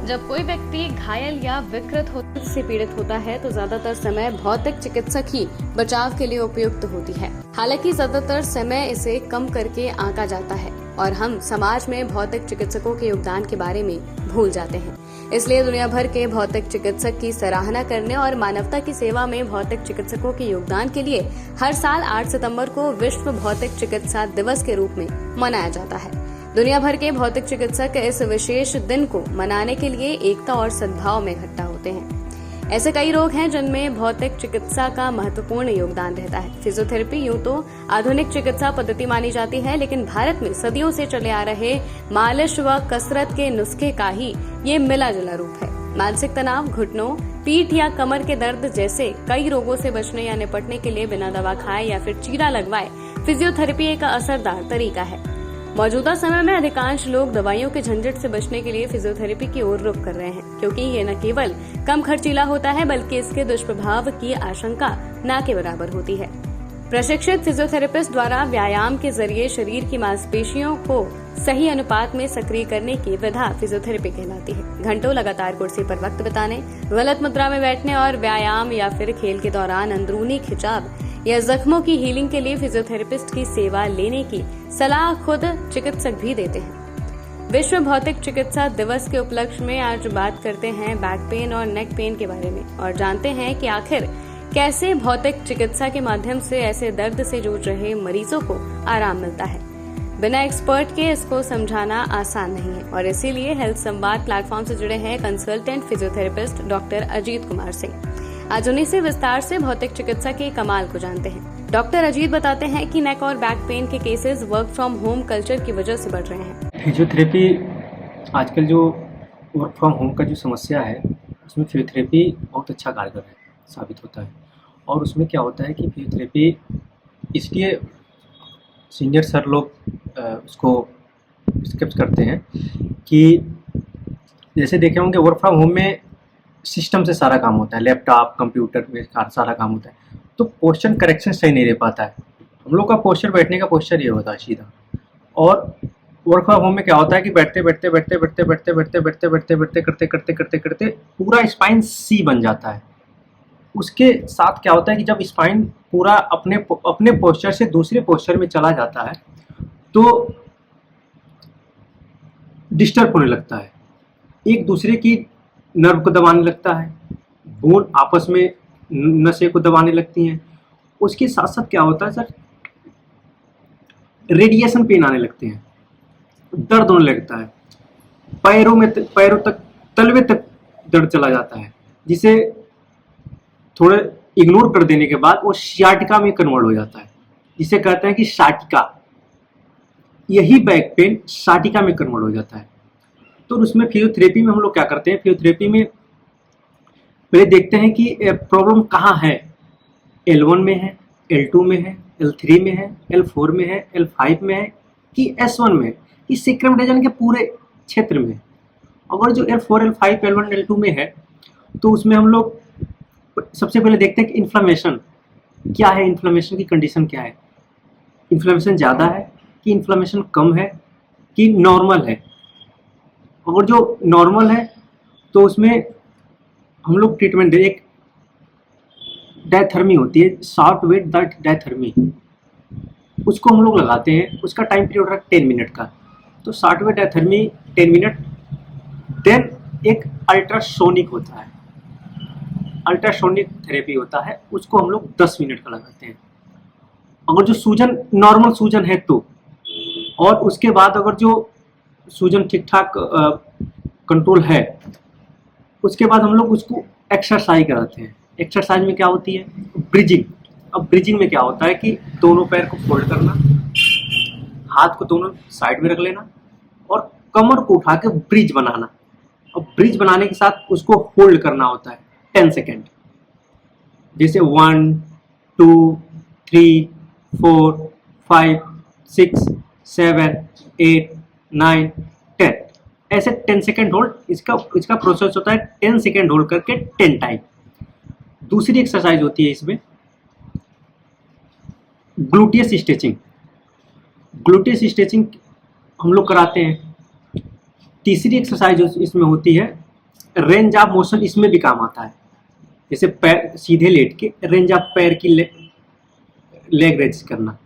जब कोई व्यक्ति घायल या विकृत से पीड़ित होता है तो ज्यादातर समय भौतिक चिकित्सक ही बचाव के लिए उपयुक्त होती है। हालांकि ज्यादातर समय इसे कम करके आंका जाता है और हम समाज में भौतिक चिकित्सकों के योगदान के बारे में भूल जाते हैं। इसलिए दुनिया भर के भौतिक चिकित्सक की सराहना करने और मानवता की सेवा में भौतिक चिकित्सकों के योगदान के लिए हर साल 8 सितंबर को विश्व भौतिक चिकित्सा दिवस के रूप में मनाया जाता है। दुनिया भर के भौतिक चिकित्सक इस विशेष दिन को मनाने के लिए एकता और सद्भाव में इकट्ठा होते हैं। ऐसे कई रोग हैं जिनमें भौतिक चिकित्सा का महत्वपूर्ण योगदान रहता है। फिजियोथेरेपी यूं तो आधुनिक चिकित्सा पद्धति मानी जाती है, लेकिन भारत में सदियों से चले आ रहे मालिश व कसरत के नुस्खे का ही ये मिला जुला रूप है। मानसिक तनाव, घुटनों, पीठ या कमर के दर्द जैसे कई रोगों से बचने या निपटने के लिए बिना दवा खाए या फिर चीरा लगवाए फिजियोथेरेपी एक असरदार तरीका है। मौजूदा समय में अधिकांश लोग दवाइयों के झंझट से बचने के लिए फिजियोथेरेपी की ओर रुख कर रहे हैं, क्योंकि ये न केवल कम खर्चीला होता है बल्कि इसके दुष्प्रभाव की आशंका न के बराबर होती है। प्रशिक्षित फिजियोथेरेपिस्ट द्वारा व्यायाम के जरिए शरीर की मांसपेशियों को सही अनुपात में सक्रिय करने की विधा फिजियोथेरेपी कहलाती है। घंटों लगातार कुर्सी पर वक्त बिताने, गलत मुद्रा में बैठने और व्यायाम या फिर खेल के दौरान अंदरूनी खिंचाव या जख्मों की हीलिंग के लिए फिजियोथेरेपिस्ट की सेवा लेने की सलाह खुद चिकित्सक भी देते हैं। विश्व भौतिक चिकित्सा दिवस के उपलक्ष्य में आज बात करते हैं बैक पेन और नेक पेन के बारे में और जानते हैं कि आखिर कैसे भौतिक चिकित्सा के माध्यम से ऐसे दर्द से जूझ रहे मरीजों को आराम मिलता है। बिना एक्सपर्ट के इसको समझाना आसान नहीं है और इसीलिए हेल्थ संवाद प्लेटफॉर्म से जुड़े हैं consultant physiotherapist doctor Ajit Kumar Singh. आज उन्हीं से विस्तार से भौतिक चिकित्सा के कमाल को जानते हैं। डॉक्टर अजीत बताते हैं कि नेक और बैक पेन के cases work from home culture की वजह से बढ़ रहे हैं। फिजियोथेरेपी आजकल जो वर्क फ्रॉम होम का जो समस्या है उसमें फिजियोथेरेपी बहुत अच्छा कारगर साबित होता है। और उसमें क्या होता है कि फिजियोथेरेपी इसलिए सीनियर सर लोग उसको प्रिस्क्राइब करते हैं कि जैसे देखे होंगे वर्क फ्रॉम होम में सिस्टम से सारा काम होता है, लैपटॉप कंप्यूटर में सारा काम होता है, तो पोस्चर करेक्शन सही नहीं रह पाता है। हम लोग का पोस्चर, बैठने का पोस्चर ये होता है सीधा। और वर्क फ्रॉम होम में क्या होता है कि बैठते बैठते बैठते बैठते बैठते बैठते बैठते बैठते बैठते करते करते करते करते पूरा स्पाइन सी बन जाता है। उसके साथ क्या होता है कि जब स्पाइन पूरा अपने पोस्चर से दूसरे पोस्चर में चला जाता है तो डिस्टर्ब होने लगता है, एक दूसरे की नर्व को दबाने लगता है, बोन आपस में नसें को दबाने लगती हैं। उसके साथ साथ क्या होता है सर, रेडिएशन पेन आने लगते हैं, दर्द होने लगता है, पैरों तक तलवे तक दर्द चला जाता है, जिसे थोड़े इग्नोर कर देने के बाद वो सियाटिका में कन्वर्ट हो जाता है, जिसे कहते हैं कि साटिका। यही बैक पेन साटिका में कन्वर्ट हो जाता है। तो उसमें फिजियोथेरेपी में हम लोग क्या करते हैं, फिजियोथेरेपी में पहले देखते हैं कि प्रॉब्लम कहाँ है। L1 में है, L2 में है, L3 में है, L4 में है, L5 में है कि S1 में है, कि सेक्रम रीजन के पूरे क्षेत्र में। अगर जो L4, L5, L1, L2 में है तो उसमें हम लोग सबसे पहले देखते हैं कि इन्फ्लेमेशन क्या है, इन्फ्लेमेशन की कंडीशन क्या है, इन्फ्लेमेशन ज़्यादा है कि इन्फ्लेमेशन कम है कि नॉर्मल है। अगर जो नॉर्मल है तो उसमें हम लोग ट्रीटमेंट दे, एक डायथर्मी होती है, शॉर्ट वेट डायथर्मी, उसको हम लोग लगाते हैं। उसका टाइम पीरियड रहा 10 मिनट का, तो short wave diathermy 10 minute. Then एक अल्ट्रासोनिक होता है, अल्ट्रासोनिक थेरेपी होता है, उसको हम लोग 10 मिनट का लगाते हैं। अगर जो सूजन नॉर्मल सूजन है तो, और उसके बाद अगर जो सूजन ठीक ठाक कंट्रोल है, उसके बाद हम लोग उसको एक्सरसाइज कराते हैं। एक्सरसाइज में क्या होती है, ब्रिजिंग। अब ब्रिजिंग में क्या होता है कि दोनों पैर को फोल्ड करना, हाथ को दोनों साइड में रख लेना और कमर को उठा के ब्रिज बनाना। और ब्रिज बनाने के साथ उसको होल्ड करना होता है 10 सेकेंड। जैसे 1 2 3 4 5 6 7 8 9 10, ऐसे 10 सेकेंड होल्ड। इसका प्रोसेस होता है 10 सेकेंड होल्ड करके 10 टाइम। दूसरी एक्सरसाइज होती है इसमें ग्लूटियस स्ट्रेचिंग। ग्लूटियस स्ट्रेचिंग हम लोग कराते हैं। तीसरी एक्सरसाइज इसमें होती है रेंज ऑफ मोशन इसमें भी काम आता है। जैसे पैर सीधे लेट के रेंज ऑफ पैर की लेग रेज करना,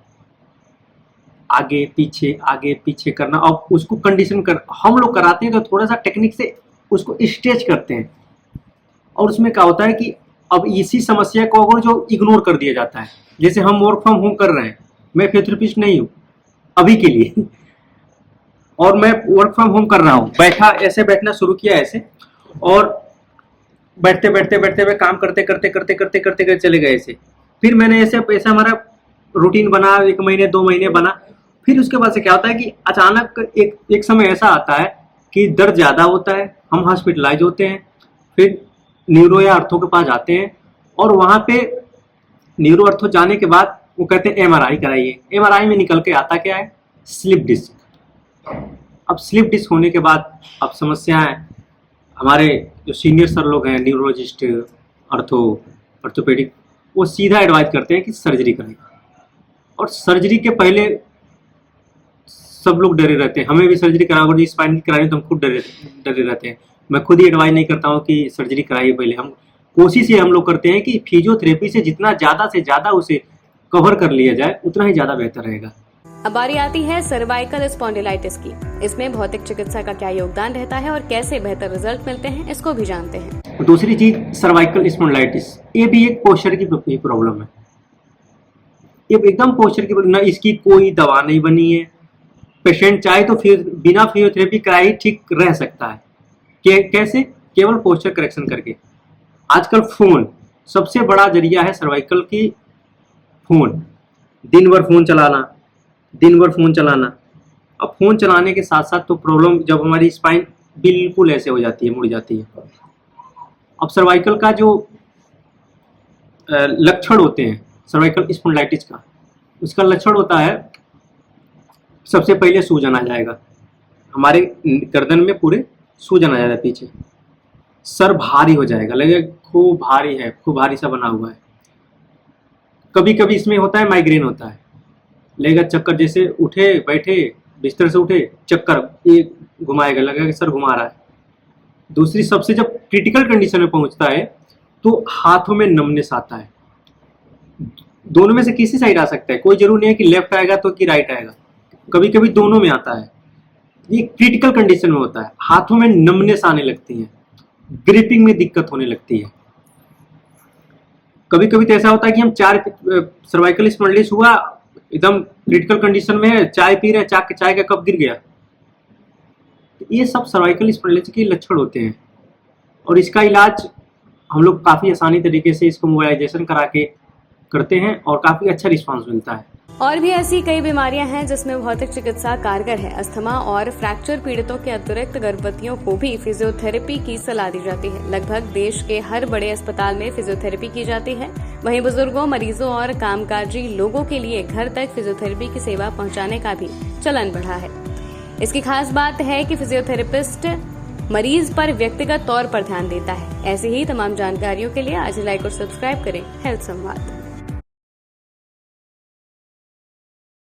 आगे पीछे करना, और उसको कंडीशन कर हम लोग कराते हैं तो थोड़ा सा टेक्निक से उसको स्ट्रेच करते हैं। और उसमें क्या होता है कि अब इसी समस्या को अगर जो इग्नोर कर दिया जाता है, जैसे हम वर्क फ्रॉम होम कर रहे हैं, मैं फिजियोथेरेपिस्ट नहीं हूँ अभी के लिए और मैं वर्क फ्रॉम होम कर रहा हूँ, ऐसे बैठना शुरू किया ऐसे, और बैठते काम करते चले गए ऐसे। फिर मैंने ऐसे हमारा रूटीन बना, 1 महीने 2 महीने बना। फिर उसके बाद से क्या होता है कि अचानक एक समय ऐसा आता है कि दर्द ज़्यादा होता है, हम हॉस्पिटलाइज होते हैं, फिर न्यूरो या अर्थो के पास जाते हैं, और वहाँ पे न्यूरो अर्थो जाने के बाद वो कहते हैं एमआरआई कराइए। एमआरआई में निकल के आता क्या है, स्लिप डिस्क। अब स्लिप डिस्क होने के बाद अब समस्याएं, हमारे जो सीनियर सर लोग हैं, न्यूरोलॉजिस्ट, ऑर्थोपेडिक, वो सीधा एडवाइज करते हैं कि सर्जरी करें। और सर्जरी के पहले सब लोग डरे रहते हैं, हमें भी सर्जरी कराओगे स्पाइन की करानी तो हम खुद डरे रहते हैं। मैं खुद ही एडवाइज नहीं करता हूँ कि सर्जरी कराइए पहले। हम कोशिश ये हम लोग करते हैं कि फिजियोथेरेपी से जितना ज़्यादा से ज़्यादा उसे कवर कर लिया जाए उतना ही ज़्यादा बेहतर रहेगा। अब बारी आती है सर्वाइकल स्पॉन्डिलाइटिस की। इसमें भौतिक चिकित्सा का क्या योगदान रहता है और कैसे बेहतर रिजल्ट मिलते हैं, इसको भी जानते हैं। दूसरी चीज सर्वाइकल स्पॉन्डिलाइटिस, ये भी एक पोस्चर की प्रॉब्लम है। ये एकदम पोस्चर की प्रॉब्लम, इसकी कोई दवा नहीं बनी है। पेशेंट चाहे तो फिर बिना फिजियोथेरेपी कराए ठीक रह सकता है। कैसे? केवल पोस्चर करेक्शन करके। आजकल फोन सबसे बड़ा जरिया है सर्वाइकल की। फोन, दिन भर फोन चलाना। अब फोन चलाने के साथ साथ तो प्रॉब्लम, जब हमारी स्पाइन बिल्कुल ऐसे हो जाती है, मुड़ जाती है। अब सर्वाइकल का जो लक्षण होते हैं सर्वाइकल स्पॉन्डिलाइटिस का, उसका लक्षण होता है सबसे पहले सूजन आ जाएगा, हमारे गर्दन में पूरे सूजन आ जाएगा पीछे। सर भारी हो जाएगा, लगेगा खूब भारी है, खूब भारी सा बना हुआ है। कभी कभी इसमें होता है माइग्रेन होता है, लगेगा चक्कर, जैसे उठे बैठे बिस्तर से उठे चक्कर ये घुमाएगा, लगेगा कि सर घुमा रहा है। दूसरी सबसे जब क्रिटिकल कंडीशन में पहुंचता है तो हाथों में नमनेस आता है। दोनों में से किसी साइड आ सकता है, कोई जरूर नहीं है कि लेफ्ट आएगा तो कि राइट आएगा, कभी कभी दोनों में आता है। ये क्रिटिकल कंडीशन में होता है, हाथों में नमनेस आने लगती है, ग्रिपिंग में दिक्कत होने लगती है। कभी कभी तो ऐसा होता है कि हम सर्वाइकल स्पॉन्डिलाइटिस हुआ, एकदम क्रिटिकल कंडीशन में है, चाय पी रहे, चाय का कप गिर गया। ये सब सर्वाइकल स्पॉन्डिलाइटिस के लक्षण होते हैं, और इसका इलाज हम लोग काफ़ी आसानी तरीके से इसको मोबाइलाइजेशन करा के करते हैं और काफ़ी अच्छा रिस्पांस मिलता है। और भी ऐसी कई बीमारियां हैं जिसमें भौतिक चिकित्सा कारगर है। अस्थमा और फ्रैक्चर पीड़ितों के अतिरिक्त गर्भवतियों को भी फिजियोथेरेपी की सलाह दी जाती है। लगभग देश के हर बड़े अस्पताल में फिजियोथेरेपी की जाती है। वहीं बुजुर्गों, मरीजों और कामकाजी लोगों के लिए घर तक फिजियोथेरेपी की सेवा पहुंचाने का भी चलन बढ़ा है। इसकी खास बात है कि फिजियोथेरेपिस्ट मरीज पर व्यक्तिगत तौर पर ध्यान देता है। ऐसी ही तमाम जानकारियों के लिए आज लाइक और सब्सक्राइब करें हेल्थ संवाद।